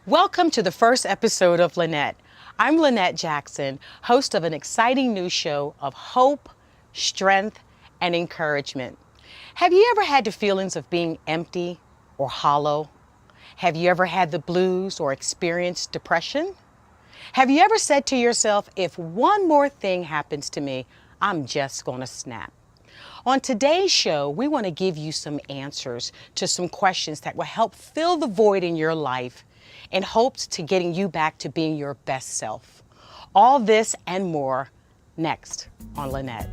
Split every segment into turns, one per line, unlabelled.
Welcome to the first episode of Lynette. I'm Lynette Jackson, host of an exciting new show of hope, strength, and encouragement. Have you ever had the feelings of being empty or hollow? Have you ever had the blues or experienced depression? Have you ever said to yourself, if one more thing happens to me, I'm just going to snap? On today's show, we want to give you some answers to some questions that will help fill the void in your life in hopes to getting you back to being your best self. All this and more next on Lynette.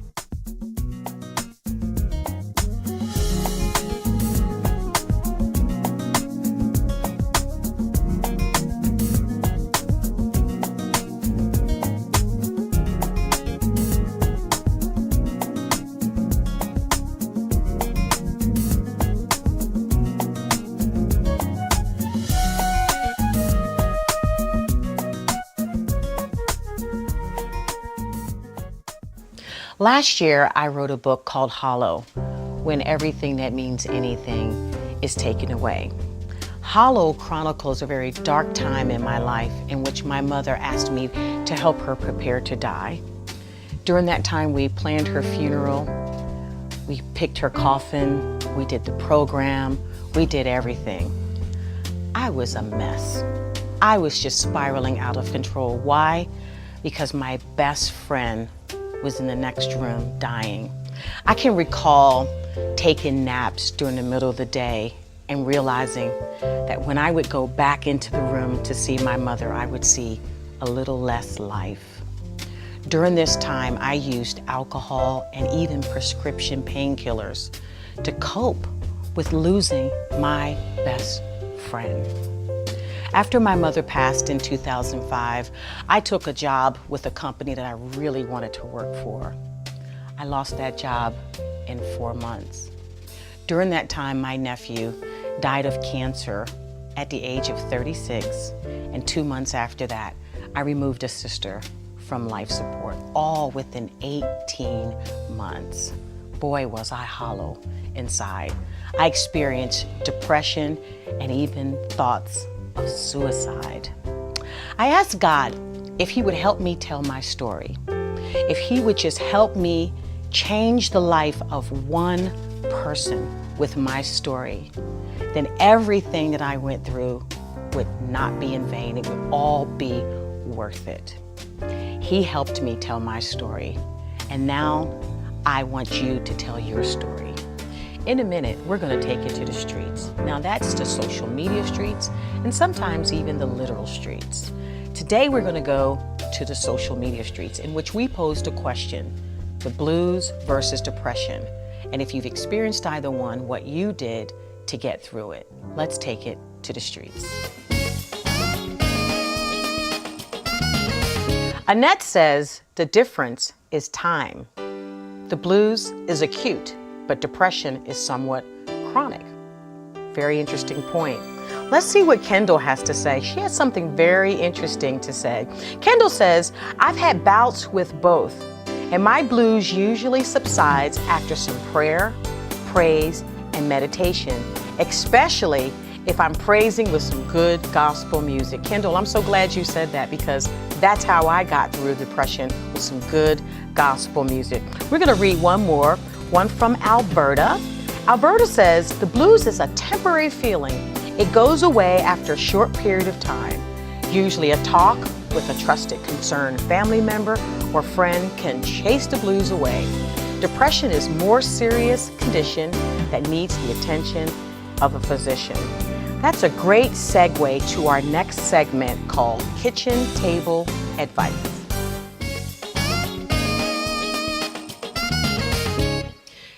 Last year, I wrote a book called Hollow, When Everything That Means Anything is Taken Away. Hollow chronicles a very dark time in my life in which my mother asked me to help her prepare to die. During that time, we planned her funeral, we picked her coffin, we did the program, we did everything. I was a mess. I was just spiraling out of control. Why? Because my best friend was in the next room dying. I can recall taking naps during the middle of the day and realizing that when I would go back into the room to see my mother, I would see a little less life. During this time, I used alcohol and even prescription painkillers to cope with losing my best friend. After my mother passed in 2005, I took a job with a company that I really wanted to work for. I lost that job in 4 months. During that time, my nephew died of cancer at the age of 36, and 2 months after that, I removed a sister from life support, all within 18 months. Boy, was I hollow inside. I experienced depression and even thoughts of suicide. I asked God if He would help me tell my story, if He would just help me change the life of one person with my story, then everything that I went through would not be in vain. It would all be worth it. He helped me tell my story, and now I want you to tell your story. In a minute, we're going to take you to the streets. Now that's the social media streets and sometimes even the literal streets. Today we're going to go to the social media streets in which we posed a question, the blues versus depression. And if you've experienced either one, what you did to get through it. Let's take it to the streets. Annette says the difference is time. The blues is acute, but depression is somewhat chronic. Very interesting point. Let's see what Kendall has to say. She has something very interesting to say. Kendall says, I've had bouts with both, and my blues usually subsides after some prayer, praise, and meditation, especially if I'm praising with some good gospel music. Kendall, I'm so glad you said that because that's how I got through depression, with some good gospel music. We're gonna read one more. One from Alberta. Alberta says, the blues is a temporary feeling. It goes away after a short period of time. Usually a talk with a trusted, concerned family member or friend can chase the blues away. Depression is a more serious condition that needs the attention of a physician. That's a great segue to our next segment called Kitchen Table Advice.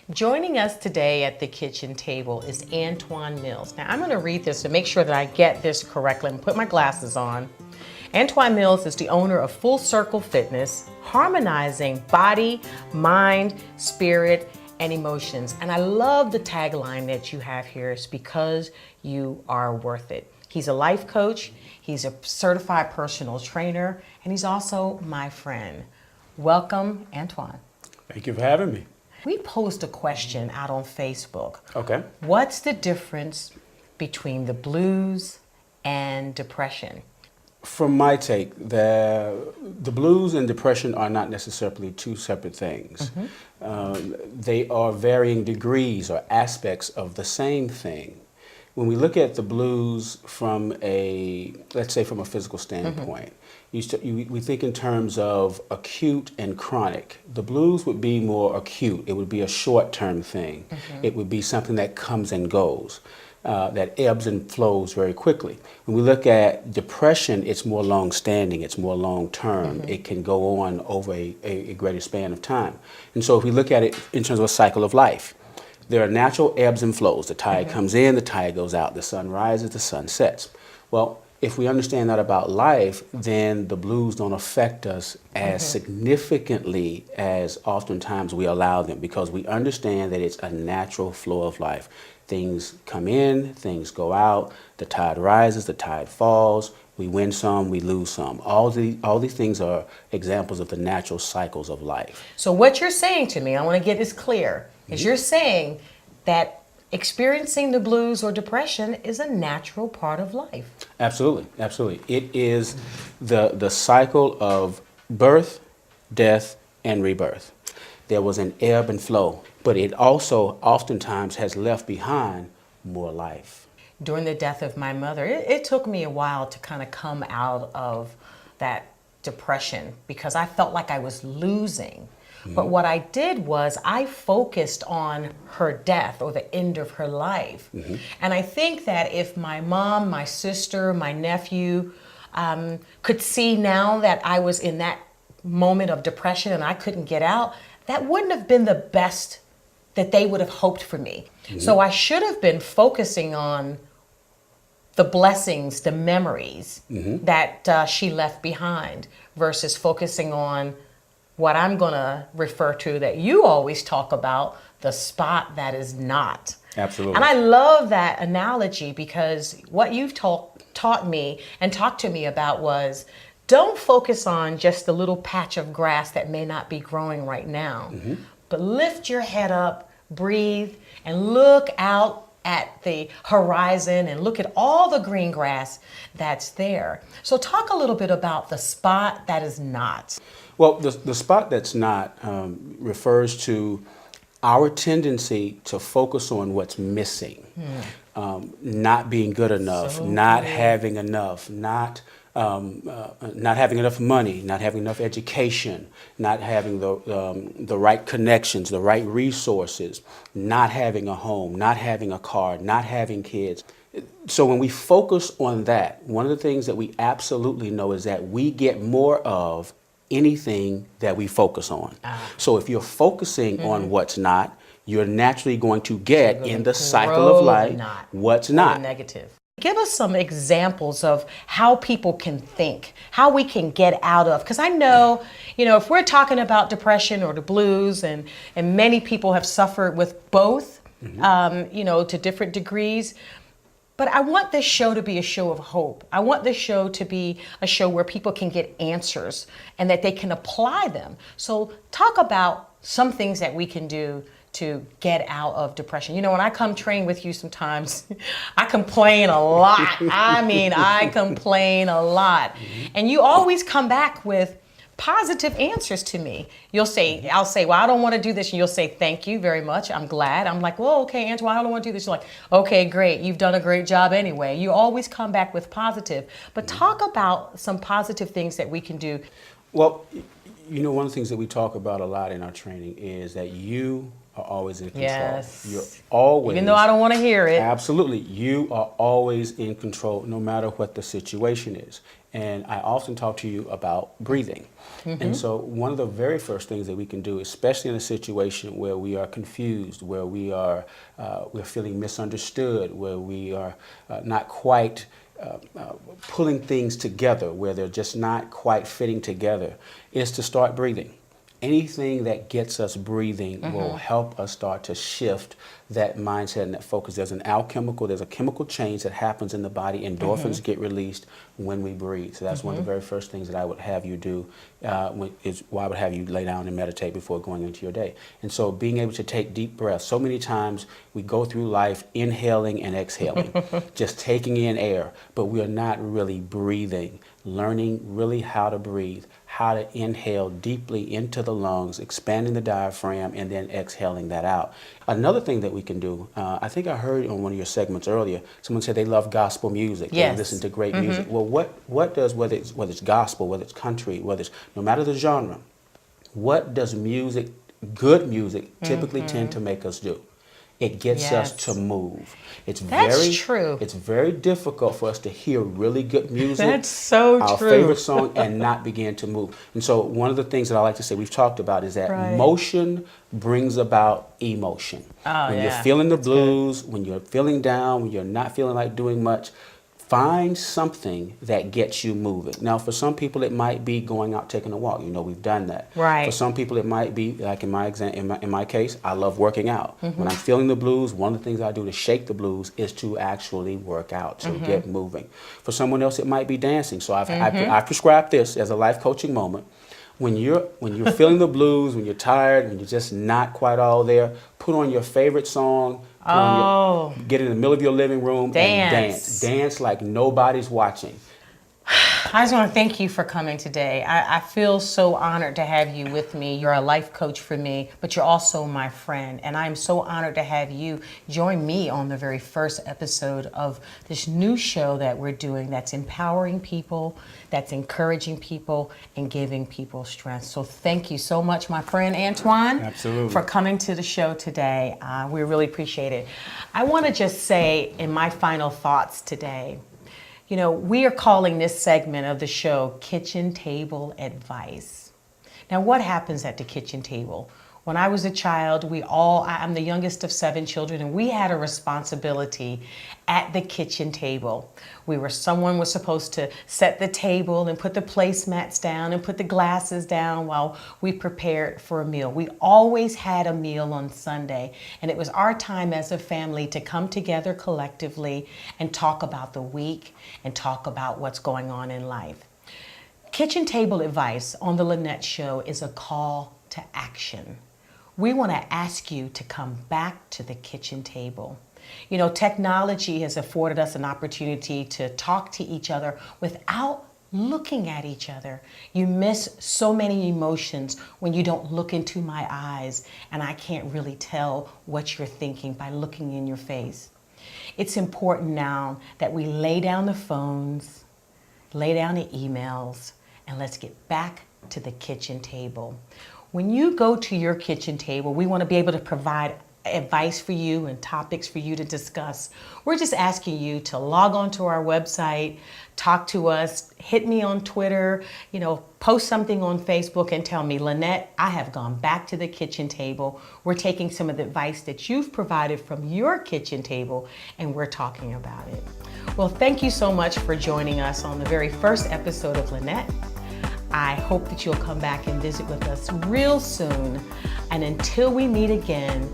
Joining us today at the kitchen table is Antoine Mills. Now I'm going to read this to make sure that I get this correctly and put my glasses on. Antoine Mills is the owner of Full Circle Fitness, harmonizing body, mind, spirit, and emotions. And I love the tagline that you have here. It's because you are worth it. He's a life coach, he's a certified personal trainer, and he's also my friend. Welcome, Antoine.
Thank you for having me.
We posed a question out on Facebook.
Okay.
What's the difference between the blues and depression?
From my take, the blues and depression are not necessarily two separate things. They are varying degrees or aspects of the same thing. When we look at the blues from let's say from a physical standpoint, we think in terms of acute and chronic. The blues would be more acute. It would be a short-term thing. It would be something that comes and goes. That ebbs and flows very quickly. When we look at depression, it's more long-standing, it's more long-term. It can go on over a greater span of time. And so if we look at it in terms of a cycle of life, there are natural ebbs and flows. The tide comes in, the tide goes out, the sun rises, the sun sets. Well, if we understand that about life, then the blues don't affect us as significantly as oftentimes we allow them, because we understand that it's a natural flow of life. Things come in, things go out, the tide rises, the tide falls, we win some, we lose some. All these things are examples of the natural cycles of life.
So what you're saying to me, I want to get this clear, is you're saying that experiencing the blues or depression is a natural part of life.
Absolutely, absolutely. It is the cycle of birth, death, and rebirth. There was an ebb and flow, but it also oftentimes has left behind more life.
During the death of my mother, it took me a while to kind of come out of that depression because I felt like I was losing. But what I did was I focused on her death or the end of her life. And I think that if my mom, my sister, my nephew could see now that I was in that moment of depression and I couldn't get out, that wouldn't have been the best that they would have hoped for me. So I should have been focusing on the blessings, the memories that she left behind versus focusing on what I'm going to refer to that you always talk about, the spot that is not.
Absolutely.
And I love that analogy because what you've taught me and talked to me about was don't focus on just the little patch of grass that may not be growing right now, but lift your head up, breathe, and look out at the horizon and look at all the green grass that's there. So talk a little bit about the spot that is not.
Well, the spot that's not refers to our tendency to focus on what's missing, not being good enough, not having enough, not having enough money, not having enough education, not having the right connections, the right resources, not having a home, not having a car, not having kids. So when we focus on that, one of the things that we absolutely know is that we get more of anything that we focus on. So if you're focusing on what's not, you're naturally going to get in the cycle of life what's not.
Negative. Give us some examples of how people can think, how we can get out of, because I know, if we're talking about depression or the blues, and many people have suffered with both, to different degrees. But I want this show to be a show of hope. I want this show to be a show where people can get answers and that they can apply them. So talk about some things that we can do to get out of depression. When I come train with you sometimes, I complain a lot. I complain a lot. And you always come back with positive answers to me. I'll say, well, I don't want to do this. And you'll say, thank you very much. I'm glad. I'm like, well, okay, Angela, I don't want to do this. You're like, okay, great. You've done a great job anyway. You always come back with positive. But talk about some positive things that we can do.
Well, one of the things that we talk about a lot in our training is that you are always in control.
Yes.
You're always.
Even though I don't want to hear it.
Absolutely. You are always in control no matter what the situation is. And I often talk to you about breathing. And so one of the very first things that we can do, especially in a situation where we are confused, where we're feeling misunderstood, where we are not quite pulling things together, where they're just not quite fitting together, is to start breathing. anything that gets us breathing will help us start to shift that mindset and that focus. There's there's a chemical change that happens in the body. Endorphins get released when we breathe. So that's one of the very first things that I would have you do, is why I would have you lay down and meditate before going into your day. And so being able to take deep breaths. So many times we go through life inhaling and exhaling, just taking in air, but we are not really breathing, learning really how to breathe, how to inhale deeply into the lungs, expanding the diaphragm, and then exhaling that out. Another thing that we can do, I think I heard on one of your segments earlier, someone said they love gospel music.
Yes.
They listen to great music. Well, what does, whether it's gospel, whether it's country, whether it's, no matter the genre, what does music, good music, typically tend to make us do? It gets us to move.
That's true.
It's very difficult for us to hear really good music.
That's so
our
true.
favorite song, and not begin to move. And so one of the things that I like to say, we've talked about, is that motion brings about emotion. When you're feeling the blues, when you're feeling down, when you're not feeling like doing much, find something that gets you moving. Now, for some people, it might be going out taking a walk. You know, we've done that.
Right.
For some people, it might be, like in my case, I love working out. When I'm feeling the blues, one of the things I do to shake the blues is to actually work out, to get moving. For someone else, it might be dancing. So I prescribe this as a life coaching moment. When you're feeling the blues, when you're tired, when you're just not quite all there, put on your favorite song. Get in the middle of your living room and dance. Dance like nobody's watching.
I just want to thank you for coming today. I feel so honored to have you with me. You're a life coach for me, but you're also my friend. And I'm so honored to have you join me on the very first episode of this new show that we're doing that's empowering people, that's encouraging people, and giving people strength. So thank you so much, my friend Antoine,
Absolutely.
for coming to the show today. We really appreciate it. I want to just say in my final thoughts today, you know, we are calling this segment of the show Kitchen Table Advice. Now, what happens at the kitchen table? When I was a child, I'm the youngest of 7 children, and we had a responsibility at the kitchen table. Someone was supposed to set the table and put the placemats down and put the glasses down while we prepared for a meal. We always had a meal on Sunday, and it was our time as a family to come together collectively and talk about the week and talk about what's going on in life. Kitchen Table Advice on the Lynette Show is a call to action. We want to ask you to come back to the kitchen table. You know, technology has afforded us an opportunity to talk to each other without looking at each other. You miss so many emotions when you don't look into my eyes, and I can't really tell what you're thinking by looking in your face. It's important now that we lay down the phones, lay down the emails, and let's get back to the kitchen table. When you go to your kitchen table, we want to be able to provide advice for you and topics for you to discuss. We're just asking you to log on to our website, talk to us, hit me on Twitter, you know, post something on Facebook and tell me, Lynette, I have gone back to the kitchen table. We're taking some of the advice that you've provided from your kitchen table, and we're talking about it. Well, thank you so much for joining us on the very first episode of Lynette. I hope that you'll come back and visit with us real soon. And until we meet again,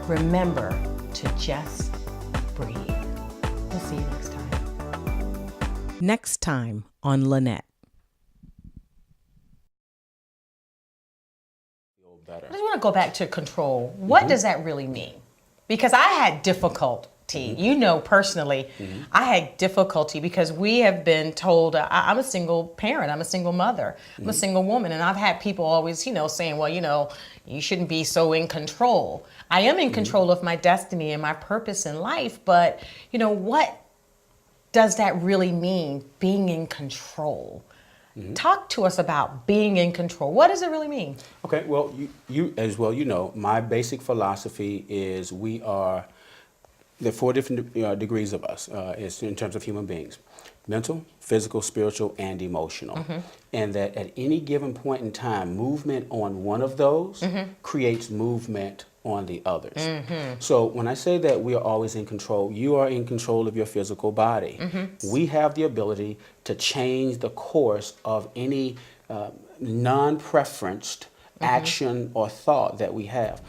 remember to just breathe. We'll see you next time. Next time on Lynette. I just want to go back to control. What does that really mean? Because I had difficulty. You know, personally, I had difficulty because we have been told, I'm a single parent, I'm a single mother, I'm a single woman, and I've had people always, you know, saying, well, you know, you shouldn't be so in control. I am in control of my destiny and my purpose in life, but, you know, what does that really mean, being in control? Talk to us about being in control. What does it really mean? Okay, well, you as well, you know, my basic philosophy is there are 4 different degrees of us is in terms of human beings: mental, physical, spiritual, and emotional. And that at any given point in time, movement on one of those creates movement on the others. So when I say that we are always in control, you are in control of your physical body. We have the ability to change the course of any non-preferenced
action or thought that we have.